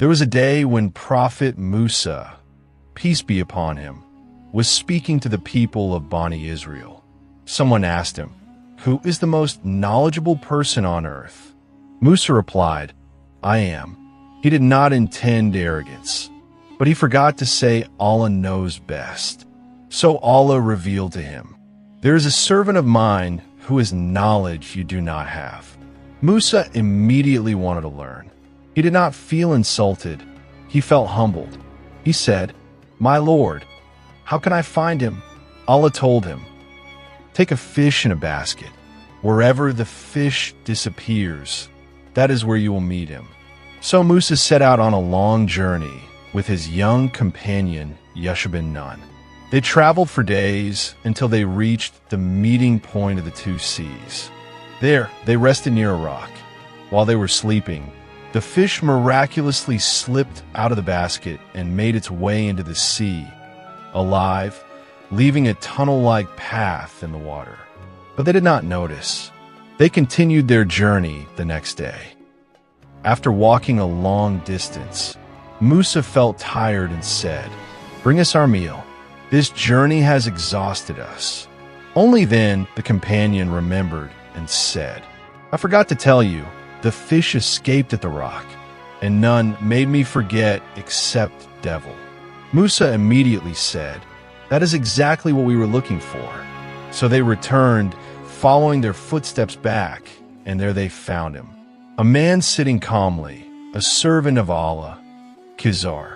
There was a day when Prophet Musa, peace be upon him, was speaking to the people of Bani Israel. Someone asked him, "Who is the most knowledgeable person on earth?" Musa replied, "I am." He did not intend arrogance, but he forgot to say Allah knows best. So Allah revealed to him, "There is a servant of mine who has knowledge you do not have." Musa immediately wanted to learn. He did not feel insulted. He felt humbled. He said, "My Lord, how can I find him?" Allah told him, "Take a fish in a basket. Wherever the fish disappears, that is where you will meet him." So Musa set out on a long journey with his young companion, Yusha bin Nun. They traveled for days until they reached the meeting point of the two seas. There, they rested near a rock. While they were sleeping, the fish miraculously slipped out of the basket and made its way into the sea, alive, leaving a tunnel-like path in the water. But they did not notice. They continued their journey the next day. After walking a long distance, Musa felt tired and said, "Bring us our meal. This journey has exhausted us." Only then the companion remembered and said, "I forgot to tell you, the fish escaped at the rock, and none made me forget except devil." Musa immediately said, "That is exactly what we were looking for." So they returned, following their footsteps back, and there they found him. A man sitting calmly, a servant of Allah, Khidr.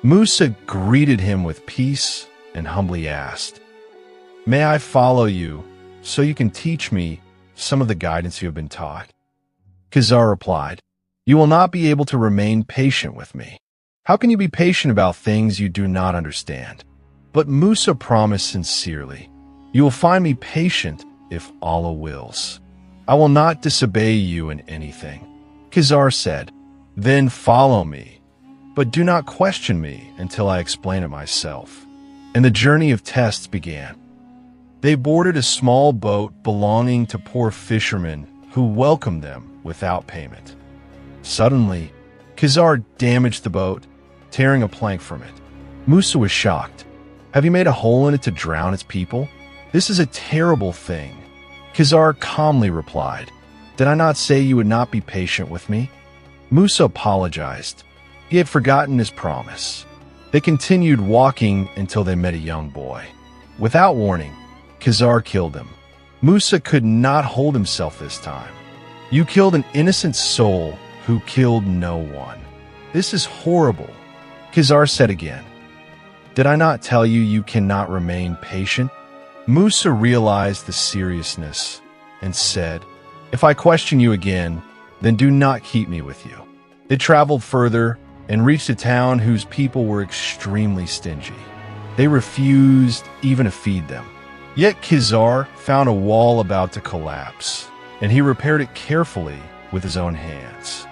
Musa greeted him with peace and humbly asked, "May I follow you so you can teach me some of the guidance you have been taught?" Khidr replied, "You will not be able to remain patient with me. How can you be patient about things you do not understand?" But Musa promised sincerely, "You will find me patient if Allah wills. I will not disobey you in anything." Khidr said, "Then follow me, but do not question me until I explain it myself." And the journey of tests began. They boarded a small boat belonging to poor fishermen who welcomed them without payment. Suddenly, Khidr damaged the boat, tearing a plank from it. Musa was shocked. "Have you made a hole in it to drown its people? This is a terrible thing." Khidr calmly replied, "Did I not say you would not be patient with me?" Musa apologized. He had forgotten his promise. They continued walking until they met a young boy. Without warning, Khidr killed him. Musa could not hold himself this time. "You killed an innocent soul who killed no one. This is horrible." Khidr said again, "Did I not tell you you cannot remain patient?" Musa realized the seriousness and said, "If I question you again, then do not keep me with you." They traveled further and reached a town whose people were extremely stingy. They refused even to feed them. Yet Khidr found a wall about to collapse, and he repaired it carefully with his own hands.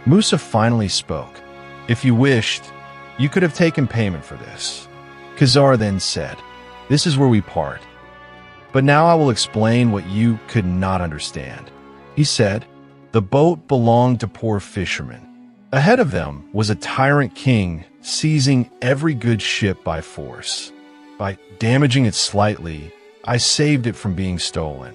Musa finally spoke. "If you wished, you could have taken payment for this." Khidr then said, "This is where we part. But now I will explain what you could not understand." He said, "The boat belonged to poor fishermen. Ahead of them was a tyrant king seizing every good ship by force. By damaging it slightly, I saved it from being stolen.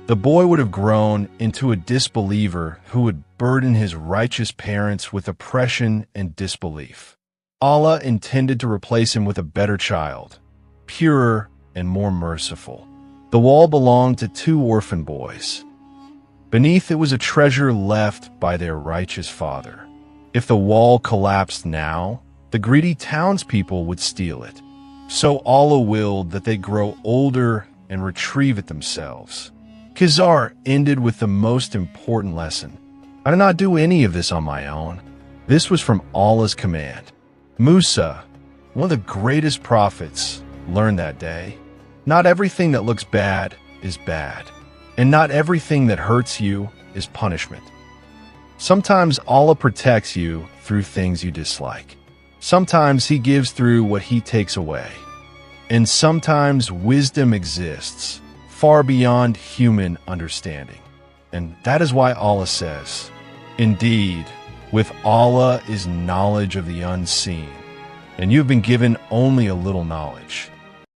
The boy would have grown into a disbeliever who would burden his righteous parents with oppression and disbelief. Allah intended to replace him with a better child, purer and more merciful. The wall belonged to two orphan boys. Beneath it was a treasure left by their righteous father. If the wall collapsed now, the greedy townspeople would steal it. So Allah willed that they grow older and retrieve it themselves." Khidr ended with the most important lesson. "I did not do any of this on my own. This was from Allah's command." Musa, one of the greatest prophets, learned that day, not everything that looks bad is bad, and not everything that hurts you is punishment. Sometimes Allah protects you through things you dislike. Sometimes He gives through what He takes away. And sometimes wisdom exists far beyond human understanding. And that is why Allah says, "Indeed, With Allah is knowledge of the unseen, and you have been given only a little knowledge.